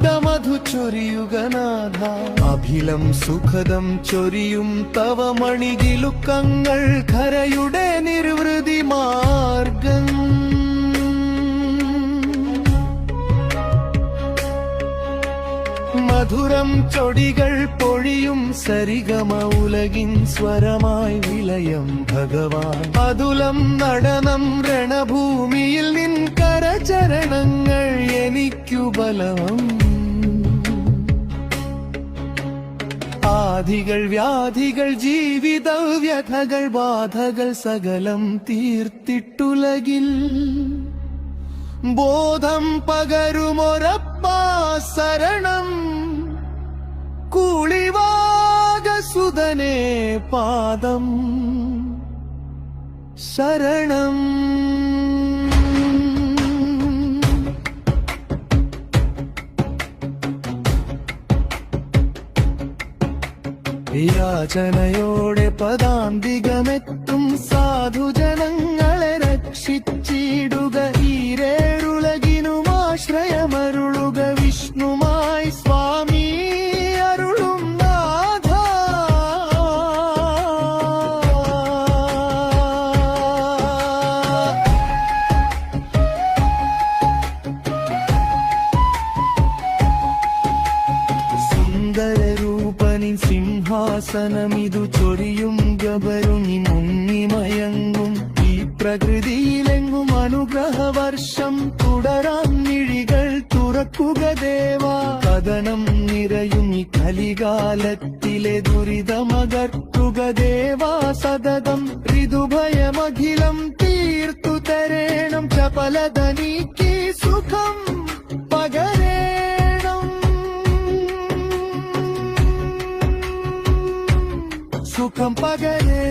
അമൃതമധു ചൊരിയുകനാഥ അഭിലം സുഖദം ചൊരിയും തവ മണികിലുക്കങ്ങൾ ഖരയുടെ നിർവൃതി മാർഗം മധുരം ചൊടികൾ പൊഴിയും സരിഗമ ഉലകിൻ സ്വരമായി വിലയം ഭഗവാൻ അതുലം നടനം രണഭൂമിയിൽ നിൻ കരചരണങ്ങൾ എനിക്കു ബലം ആധികൾ വ്യാധികൾ ജീവിത വ്യഥകൾ ബാധകൾ സകലം തീർത്തിട്ടുലകിൽ ബോധം പകരുമൊരപ്പാ ശരണം കൂളിവാഗസുതനേ പാദം ശരണം യാചനയോടെ പദാന്തികമെത്തും സാധുജനങ്ങളെ രക്ഷിച്ചിടുക ഈരേഴുലകിനുമാശ്രയമരുളുക വിഷ്ണുമായി സ്വാമി അരുളും നാഥ സുന്ദരരൂപനിൻ സിംഹാസനമിതു ചൊരിയും ഗബരുനി മുങ്ങിമയങ്ങും ഈ പ്രകൃതിയിലെങ്ങും അനുഗ്രഹവർഷം തുടരാൻ മിഴികൾ തുറക്കുക ദേവാ കഥനം നിറയും ഈ കലികാലത്തിലെ ദുരിതമകർത്തുക ദേവാ സതതം ഋതുഭയമഖിലം തീർത്തു തരേണം ചപലത നീക്കി സുഖം പകരേണം സുഖം പകരേ